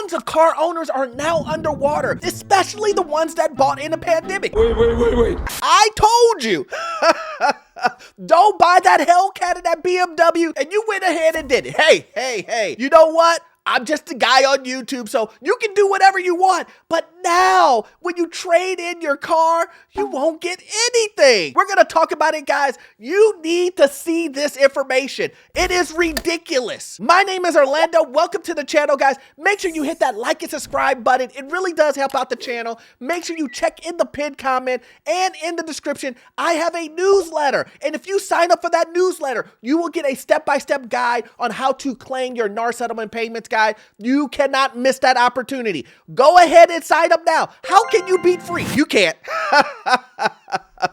Millions of car owners are now underwater, especially the ones that bought in a pandemic. Wait. I told you. Don't buy that Hellcat and that BMW, and you went ahead and did it. Hey, you know what? I'm just a guy on YouTube, so you can do whatever you want. But now, when you trade in your car, you won't get anything. We're going to talk about it, guys. You need to see this information. It is ridiculous. My name is Orlando. Welcome to the channel, guys. Make sure you hit that like and subscribe button. It really does help out the channel. Make sure you check in the pinned comment and in the description. I have a newsletter. And if you sign up for that newsletter, you will get a step-by-step guide on how to claim your NAR settlement payments, guys. You cannot miss that opportunity. Go ahead and sign up now. How can you beat free? You can't.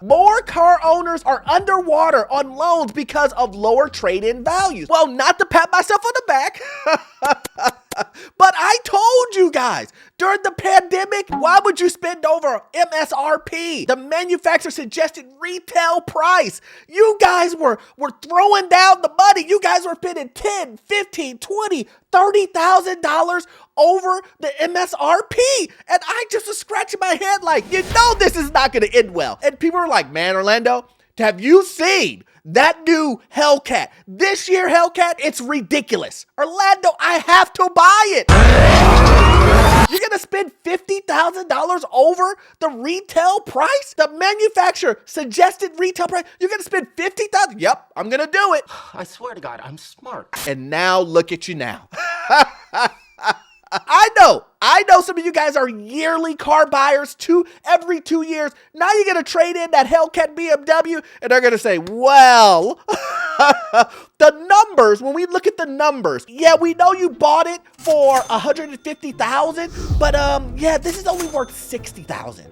More car owners are underwater on loans because of lower trade-in values. Well, not to pat myself on the back, but I told you guys, during the pandemic, why would you spend over MSRP, the manufacturer suggested retail price? You guys were throwing down the money. You guys were spending $10, $15, $20, $30,000 over the MSRP. And I just was scratching my head like, you know this is not going to end well. And people were like, man, Orlando, have you seen that new Hellcat? This year Hellcat, it's ridiculous. Orlando, I have to buy it. You're gonna spend $50,000 over the retail price? The manufacturer suggested retail price. You're gonna spend $50,000? Yep, I'm gonna do it. I swear to God, I'm smart. And now look at you now. I know some of you guys are yearly car buyers, every 2 years. Now you're going to trade in that Hellcat BMW, and they're going to say, well, the numbers, when we look at the numbers, yeah, we know you bought it for $150,000, but yeah, this is only worth $60,000.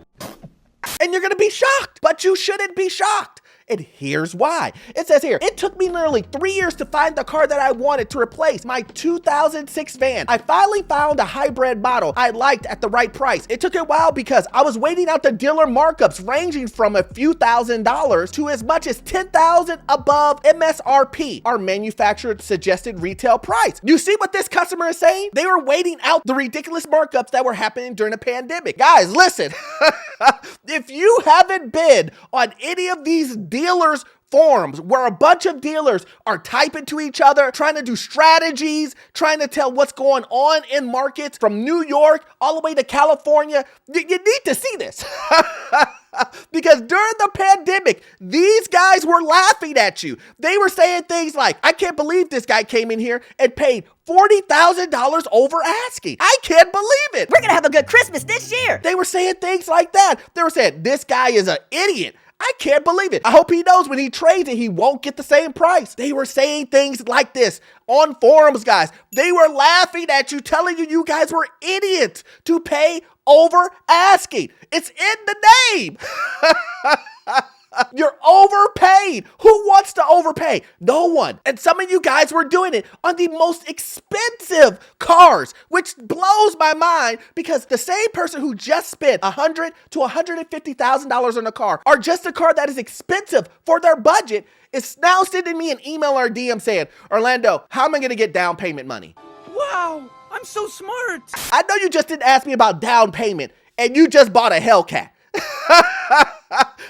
And you're going to be shocked, but you shouldn't be shocked. And here's why. It says here, it took me nearly 3 years to find the car that I wanted to replace my 2006 van. I finally found a hybrid model I liked at the right price. It took a while because I was waiting out the dealer markups ranging from a few $1,000s to as much as $10,000 above MSRP, our manufacturer suggested retail price. You see what this customer is saying? They were waiting out the ridiculous markups that were happening during the pandemic. Guys, listen, if you haven't been on any of these dealers forums where a bunch of dealers are typing to each other, trying to do strategies, trying to tell what's going on in markets from New York all the way to California, you need to see this. Because during the pandemic, these guys were laughing at you. They were saying things like, I can't believe this guy came in here and paid $40,000 over asking. I can't believe it. We're gonna have a good Christmas this year. They were saying things like that. They were saying, this guy is an idiot. I can't believe it. I hope he knows when he trades it, he won't get the same price. They were saying things like this on forums, guys. They were laughing at you, telling you you guys were idiots to pay over asking. It's in the name. You're overpaid. Who wants to overpay? No one. And some of you guys were doing it on the most expensive cars, which blows my mind because the same person who just spent $100,000 to $150,000 on a car, or just a car that is expensive for their budget, is now sending me an email or a DM saying, Orlando, how am I going to get down payment money? Wow, I'm so smart. I know you just didn't ask me about down payment and you just bought a Hellcat.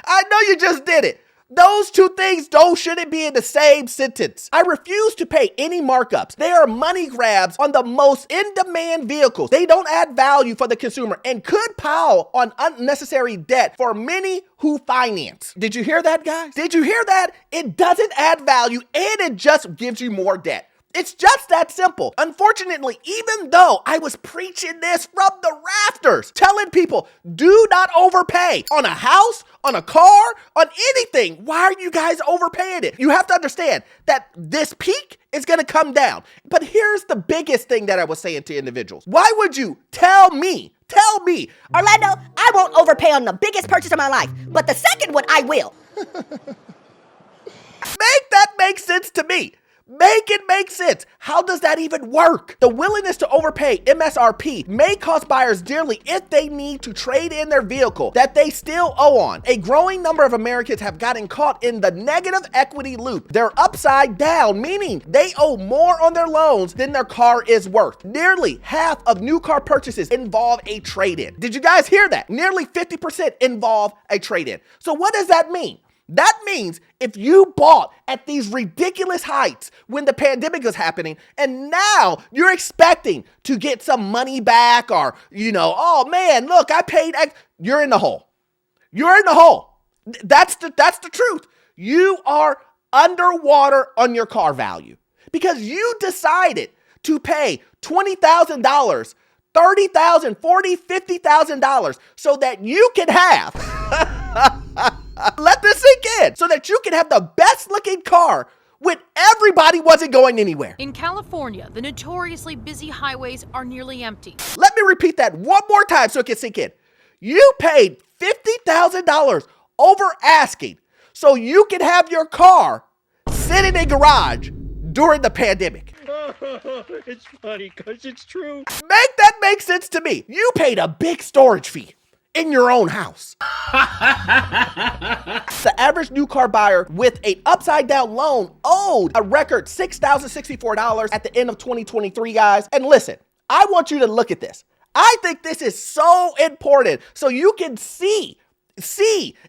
I know you just did it. Those two things shouldn't be in the same sentence. I refuse to pay any markups. They are money grabs on the most in-demand vehicles. They don't add value for the consumer and could pile on unnecessary debt for many who finance. Did you hear that, guys? Did you hear that? It doesn't add value and it just gives you more debt. It's just that simple. Unfortunately, even though I was preaching this from the rafters, telling people, do not overpay on a house, on a car, on anything. Why are you guys overpaying it? You have to understand that this peak is gonna come down. But here's the biggest thing that I was saying to individuals. Why would you tell me, Orlando, I won't overpay on the biggest purchase of my life, but the second one I will. Make that make sense to me. Make it make sense. How does that even work? The willingness to overpay MSRP may cost buyers dearly if they need to trade in their vehicle that they still owe on. A growing number of Americans have gotten caught in the negative equity loop. They're upside down, meaning they owe more on their loans than their car is worth. Nearly half of new car purchases involve a trade-in. Did you guys hear that? Nearly 50% involve a trade-in. So what does that mean? That means if you bought at these ridiculous heights when the pandemic was happening, and now you're expecting to get some money back, or, oh man, look, I paid X, you're in the hole. You're in the hole. That's the truth. You are underwater on your car value because you decided to pay $20,000, $30,000, $40,000, $50,000 so that you can have let this sink in, so that you can have the best looking car when everybody wasn't going anywhere. In California, the notoriously busy highways are nearly empty. Let me repeat that one more time so it can sink in. You paid $50,000 over asking so you can have your car sit in a garage during the pandemic. It's funny because it's true. Make that make sense to me. You paid a big storage fee in your own house. The average new car buyer with an upside down loan owed a record $6,064 at the end of 2023, guys. And listen, I want you to look at this. I think this is so important so you can see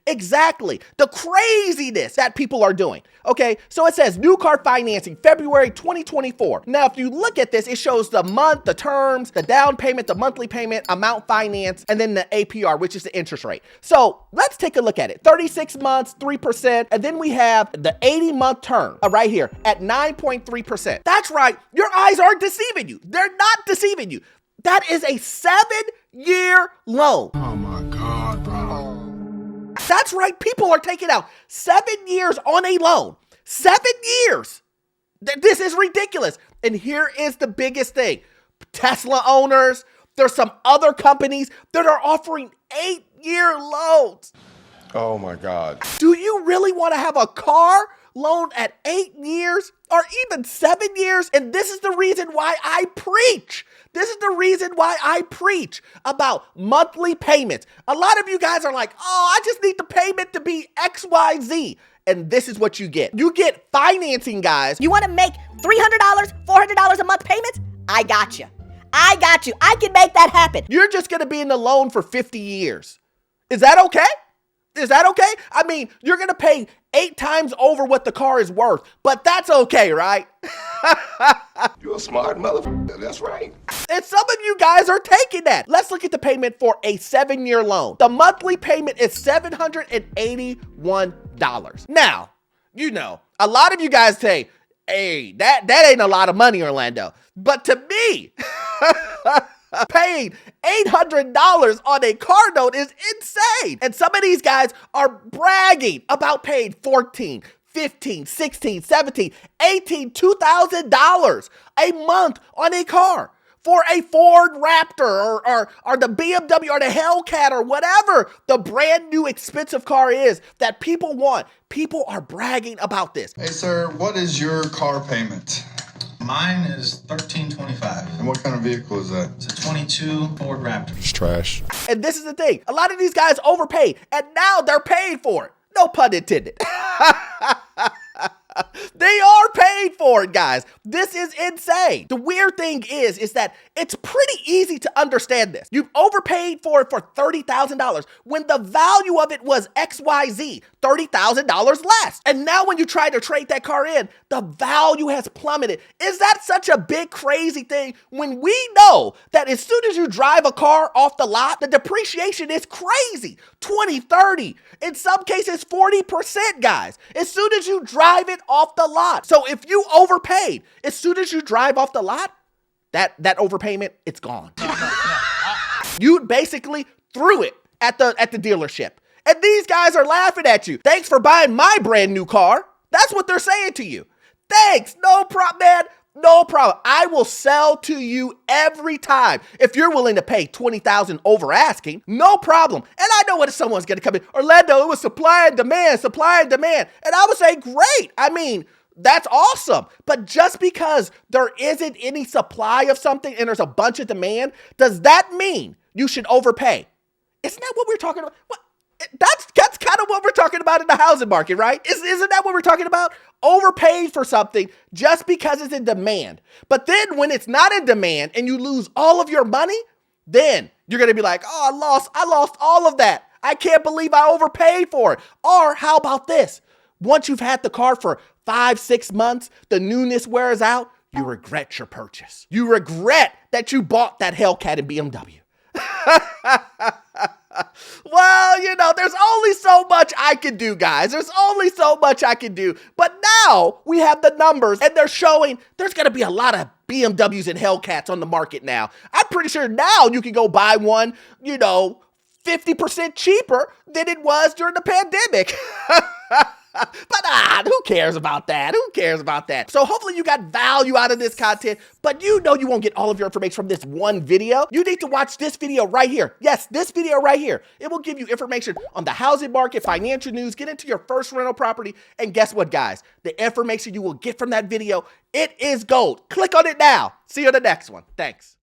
exactly the craziness that people are doing. Okay, so it says new car financing, February 2024. Now, if you look at this, it shows the month, the terms, the down payment, the monthly payment, amount financed, and then the APR, which is the interest rate. So let's take a look at it. 36 months, 3%, and then we have the 80-month term right here at 9.3%. That's right, your eyes aren't deceiving you. They're not deceiving you. That is a 7-year loan. Oh my God, bro. That's right. People are taking out 7 years on a loan. 7 years. This is ridiculous. And here is the biggest thing. Tesla owners, there's some other companies that are offering 8-year loans. Oh my God. Do you really want to have a car loan at 8 years or even 7 years? And this is the reason why I preach. This is the reason why I preach about monthly payments. A lot of you guys are like, oh, I just need the payment to be XYZ. And this is what you get. You get financing, guys. You want to make $300, $400 a month payments? I got you. I can make that happen. You're just going to be in the loan for 50 years. Is that okay? Is that okay? I mean, you're going to pay 8 times over what the car is worth, but that's okay, right? You're a smart motherfucker. That's right. And some of you guys are taking that. Let's look at the payment for a 7-year loan. The monthly payment is $781. Now, a lot of you guys say, hey, that ain't a lot of money, Orlando. But to me, paying $800 on a car note is insane. And some of these guys are bragging about paying $14, $15, $16, $17, $18, $2,000 a month on a car for a Ford Raptor or the BMW or the Hellcat or whatever the brand new expensive car is that people want. People are bragging about this. Hey, sir, what is your car payment? Mine is $1,325. And what kind of vehicle is that? It's a 22 Ford Raptor. It's trash. And this is the thing. A lot of these guys overpaid, and now they're paying for it. No pun intended. They are paid for it, guys. This is insane. The weird thing is that it's pretty easy to understand this. You've overpaid for it for $30,000 when the value of it was XYZ, $30,000 less. And now when you try to trade that car in, the value has plummeted. Is that such a big, crazy thing when we know that as soon as you drive a car off the lot, the depreciation is crazy, 20, 30, in some cases 40%, guys, as soon as you drive it off the lot. So if you overpaid, as soon as you drive off the lot, that overpayment, it's gone. You basically threw it at the dealership. And these guys are laughing at you. Thanks for buying my brand new car. That's what they're saying to you. Thanks, no problem, man. No problem. I will sell to you every time. If you're willing to pay $20,000 over asking, no problem. And I know what someone's going to come in. Orlando, it was supply and demand. And I would say, great. I mean, That's awesome. But just because there isn't any supply of something and there's a bunch of demand, does that mean you should overpay? Isn't that what we're talking about? What? That's kind of what we're talking about in the housing market, right? Isn't that what we're talking about? Overpaid for something just because it's in demand. But then when it's not in demand and you lose all of your money, then you're going to be like, oh, I lost all of that. I can't believe I overpaid for it. Or how about this? Once you've had the car for 5-6 months, the newness wears out, you regret your purchase. You regret that you bought that Hellcat in BMW. Well, there's only so much I can do, guys. There's only so much I can do. But now we have the numbers and they're showing there's going to be a lot of BMWs and Hellcats on the market now. I'm pretty sure now you can go buy one, 50% cheaper than it was during the pandemic. But who cares about that? Who cares about that? So hopefully you got value out of this content, but you won't get all of your information from this one video. You need to watch this video right here. Yes, this video right here. It will give you information on the housing market, financial news, get into your first rental property, and guess what, guys? The information you will get from that video, it is gold. Click on it now. See you in the next one. Thanks.